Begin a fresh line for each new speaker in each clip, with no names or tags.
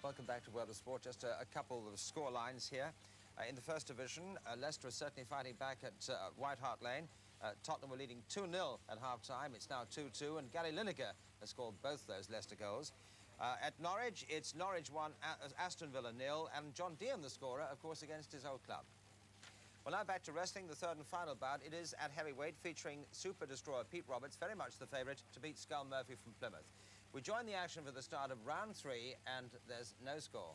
Welcome back to World of Sport. Just a couple of score lines here. In the first division, Leicester is certainly fighting back at White Hart Lane. Tottenham were leading 2-0 at half-time. It's now 2-2, and Gary Lineker has scored both those Leicester goals. At Norwich, it's Norwich 1, Aston Villa 0, and John Deehan, the scorer, of course, against his old club. Well, now back to wrestling, the third and final bout. It is at heavyweight, featuring Super Destroyer Pete Roberts, very much the favourite, to beat Skull Murphy from Plymouth. We join the action for the start of round 3, and there's no score.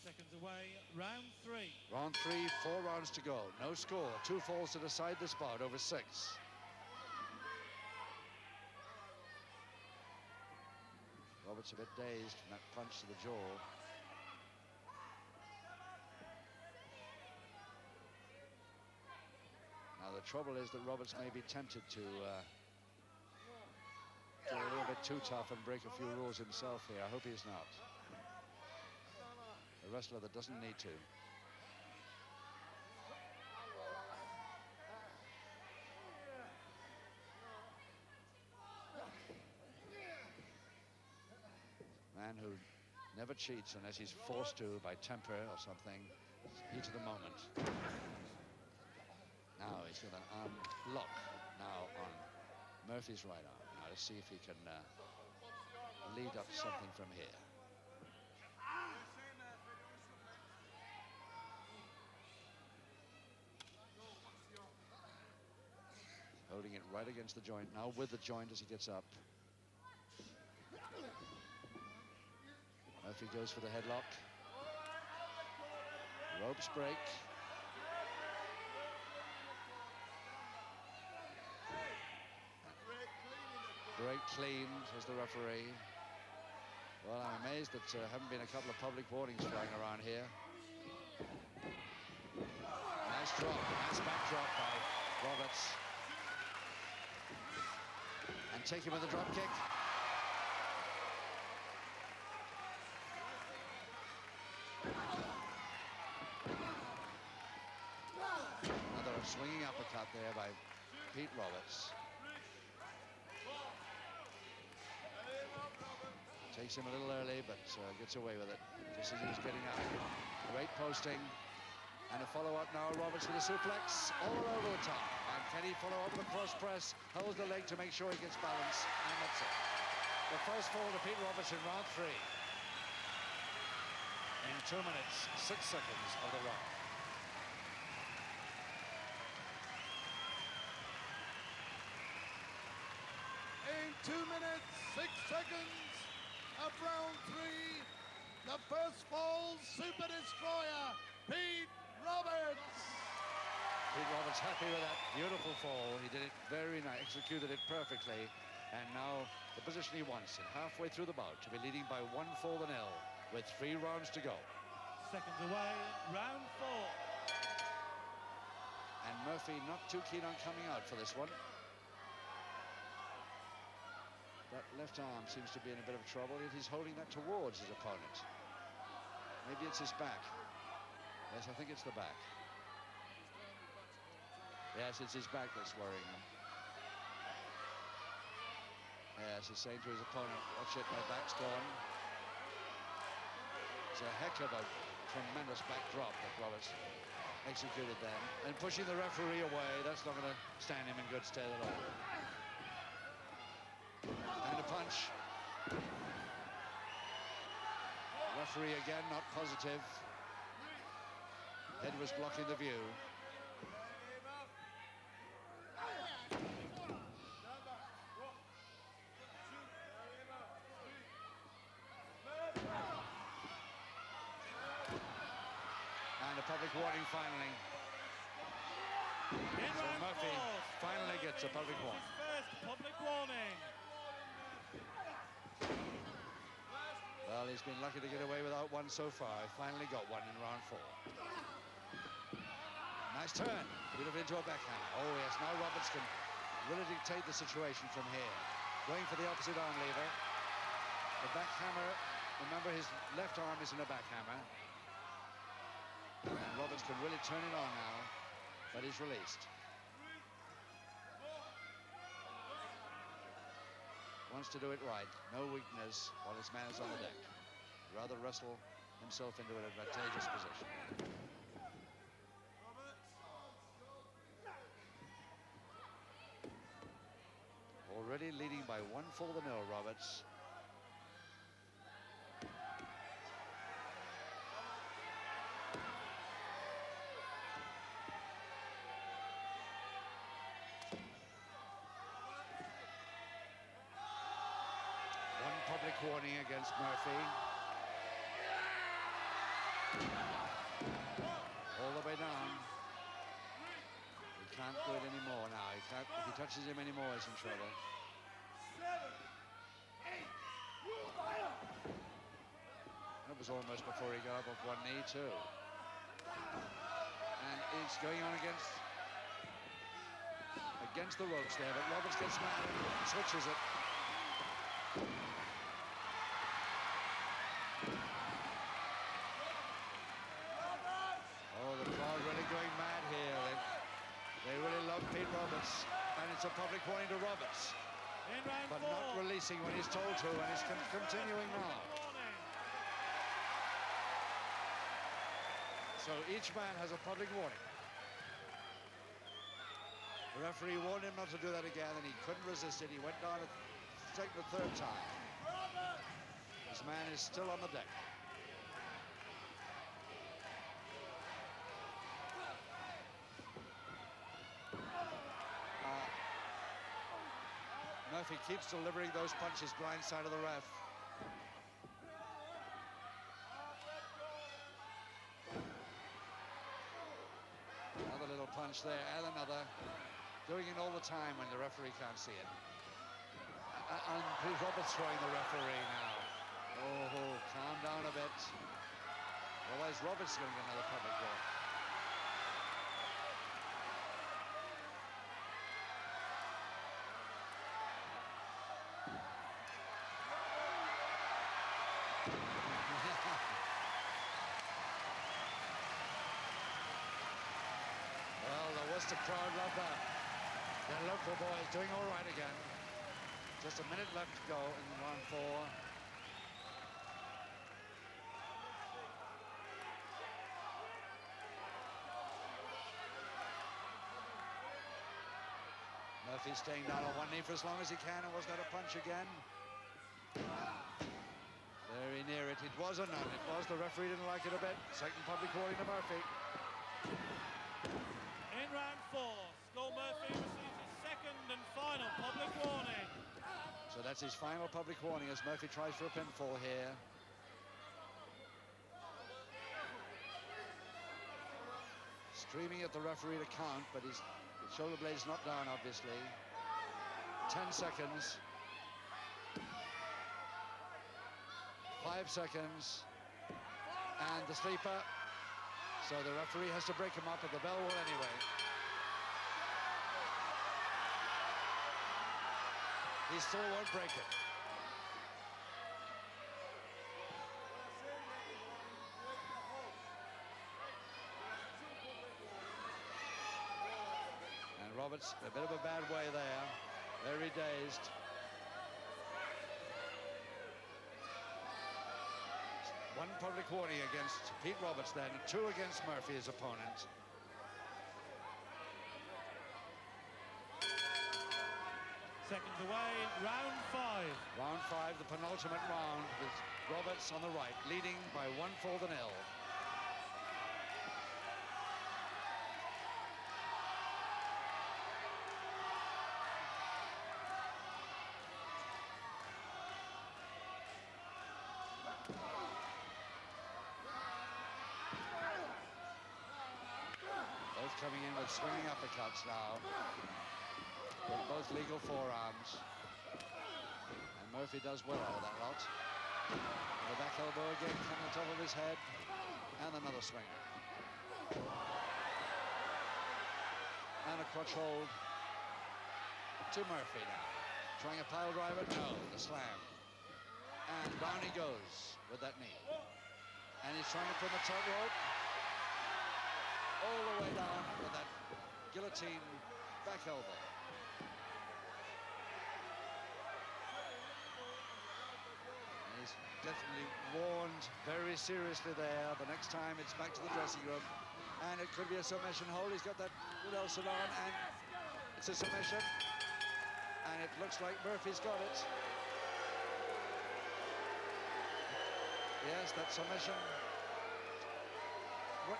Seconds away, round 3.
Round 3, 4 rounds to go. No score. 2 falls to decide this bout over 6. Roberts a bit dazed from that punch to the jaw. Now the trouble is that Roberts may be tempted to get a little bit too tough and break a few rules himself here. I hope he's not. A wrestler that doesn't need to. Man who never cheats unless he's forced to by temper or something. Heat of the moment. Now he's got an arm lock now on Murphy's right arm. Now to see if he can lead up something from here. Holding it right against the joint, now with the joint as he gets up. Murphy goes for the headlock. Ropes break. Break clean, says the referee. Well, I'm amazed that there haven't been a couple of public warnings flying around here. Nice drop, nice back drop by Roberts. And take him with the drop kick. Another swinging uppercut there by Pete Roberts. Takes him a little early, but gets away with it just as he was getting up. Great posting. And a follow-up now. Roberts with a suplex all over the top. And can he follow up with a cross press? Holds the leg to make sure he gets balance. And that's it. The first fall to Pete Roberts in round 3. In 2 minutes, 6 seconds of the round.
In 2 minutes, 6 seconds of round 3, the first fall, Super Destroyer, Pete Roberts.
Pete Roberts happy with that beautiful fall. He did it very nice, executed it perfectly. And now the position he wants in halfway through the bout to be leading by 1-0 with 3 rounds to go.
Seconds away, round 4.
And Murphy not too keen on coming out for this one. That left arm seems to be in a bit of trouble, yet he's holding that towards his opponent. Maybe it's his back. Yes, I think it's the back. Yes, it's his back that's worrying him. Yes, he's saying to his opponent, watch it, my back's gone. It's a heck of a tremendous back drop that Roberts executed then. And pushing the referee away, that's not going to stand him in good stead at all. And a punch. Referee again, not positive. Head was blocking the view. And a public warning finally. So Murphy finally gets a public warning.
First public warning.
Well, he's been lucky to get away without one so far. He finally got one in round 4. Nice turn. Beautifully into a backhand. Oh, yes, now Roberts can really dictate the situation from here. Going for the opposite arm lever. The backhammer, remember his left arm is in a backhammer. And Roberts can really turn it on now, but he's released. Wants to do it right. No weakness while his man is on the deck. Rather rather wrestle himself into an advantageous position. Already leading by 1-0, Roberts. One public warning against Murphy. All the way down. He can't do it anymore now. He can't, if he touches him anymore, he's in trouble. That was almost before he got up off one knee too. And it's going on against the ropes there, but Roberts gets mad and switches it. Oh, the crowd really going mad here. They really love Pete Roberts, and it's a public warning to Roberts.
In round
But
4.
not releasing when he's told to, and he's continuing now. So each man has a public warning. The referee warned him not to do that again, and he couldn't resist it. He went down a second or third time. This man is still on the deck. Murphy keeps delivering those punches blind side of the ref. Another little punch there, and another. Doing it all the time when the referee can't see it. And Pete Roberts throwing the referee now. Oh, calm down a bit. Otherwise, Roberts is going to get another public warning. Well, the Worcester crowd love that. Their local boys doing all right again. Just a minute left to go in round 4. Murphy staying down on one knee for as long as he can, and was that a punch again? Very near it. It was a none. It was. The referee didn't like it a bit. Second public warning to Murphy.
In round 4, Skull Murphy receives his second and final public warning.
So that's his final public warning as Murphy tries for a pinfall here. Screaming at the referee to count, but his shoulder blade's not down, obviously. 10 seconds. 5 seconds. And the sleeper. So the referee has to break him up, but the bell will anyway. He still won't break it. And Roberts, a bit of a bad way there. Very dazed. One public warning against Pete Roberts then, 2 against Murphy, his opponent.
Seconds away, round 5.
Round 5, the penultimate round, with Roberts on the right, leading by 1-0. Both coming in with swinging uppercuts now. With both legal forearms. And Murphy does well out of that lot. And the back elbow again coming on top of his head. And another swing. And a crotch hold to Murphy now. Trying a pile driver? No, the slam. And down he goes with that knee. And he's trying to put the top rope. All the way down with that guillotine back elbow. He's definitely worn very seriously there. The next time it's back to the dressing room. And it could be a submission hold. He's got that Nelson on, and it's a submission. And it looks like Murphy's got it. Yes, that submission. What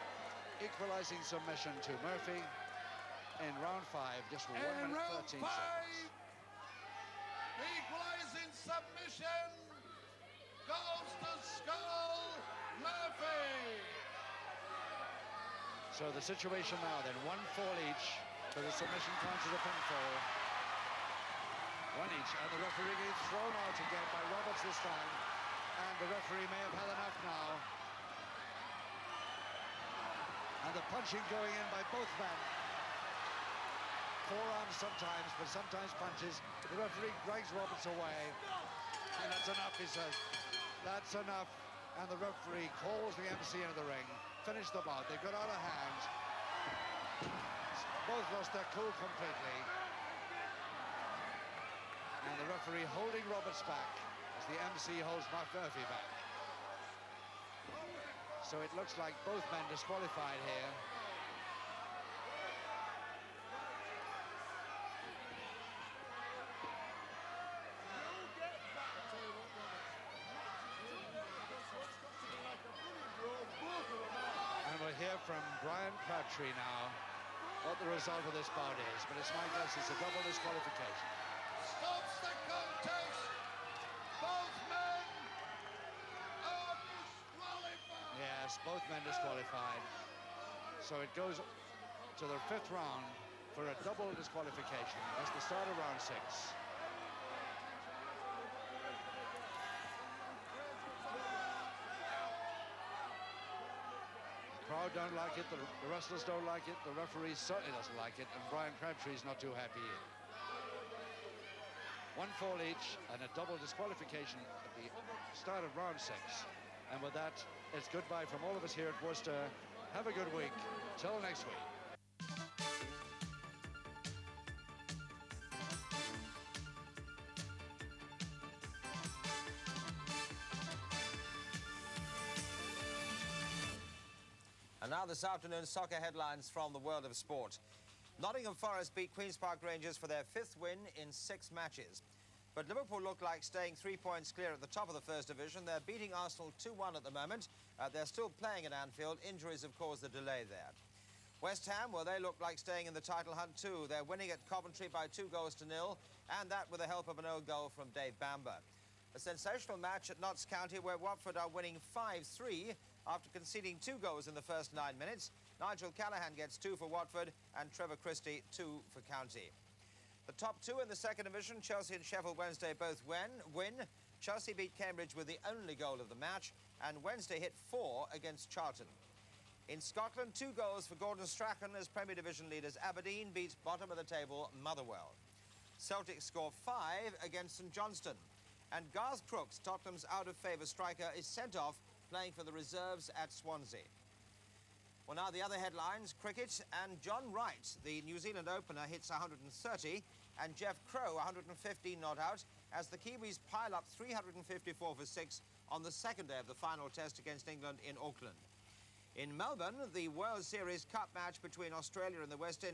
equalizing submission to Murphy in round 5, just 1 minute 13 seconds.
The equalizing submission goes to Skull Murphy.
So the situation now then, 1 fall each, so the submission counts as a pinfall. 1 each, and the referee is thrown out again by Roberts this time. And the referee may have had enough now. And the punching going in by both men. Forearms sometimes, but sometimes punches. The referee drags Roberts away. And that's enough, he says. That's enough. And the referee calls the MC into the ring. Finish the bout. They got out of hand. Both lost their cool completely. And the referee holding Roberts back as the MC holds Mark Murphy back. So it looks like both men disqualified here. And we'll hear from Brian Crabtree now what the result of this bout is, but it's my guess it's a double disqualification.
Stops the contest. Both men are disqualified.
Yes, both men disqualified. So it goes to the 5th round for a double disqualification. That's the start of round 6. The crowd don't like it, the wrestlers don't like it, the referee certainly doesn't like it, and Brian Crabtree's not too happy either. 1 fall each and a double disqualification at the start of round 6. And with that, it's goodbye from all of us here at Worcester. Have a good week. Till next week.
And now this afternoon, soccer headlines from the world of sport. Nottingham Forest beat Queen's Park Rangers for their 5th win in 6 matches. But Liverpool look like staying 3 points clear at the top of the First Division. They're beating Arsenal 2-1 at the moment. They're still playing at Anfield. Injuries have caused the delay there. West Ham, well, they look like staying in the title hunt too. They're winning at Coventry by 2-0, and that with the help of an own goal from Dave Bamber. A sensational match at Notts County where Watford are winning 5-3 after conceding 2 goals in the first 9 minutes. Nigel Callaghan gets 2 for Watford and Trevor Christie 2 for County. The top 2 in the Second Division, Chelsea and Sheffield Wednesday, both win. Chelsea beat Cambridge with the only goal of the match, and Wednesday hit 4 against Charlton. In Scotland, 2 goals for Gordon Strachan as Premier Division leaders. Aberdeen beat bottom of the table Motherwell. Celtic score 5 against St Johnstone. And Garth Crooks, Tottenham's out-of-favour striker, is sent off playing for the reserves at Swansea. Well, now the other headlines, cricket, and John Wright, the New Zealand opener, hits 130, and Jeff Crow 115 not out, as the Kiwis pile up 354 for 6 on the second day of the final test against England in Auckland. In Melbourne, the World Series Cup match between Australia and the West Indies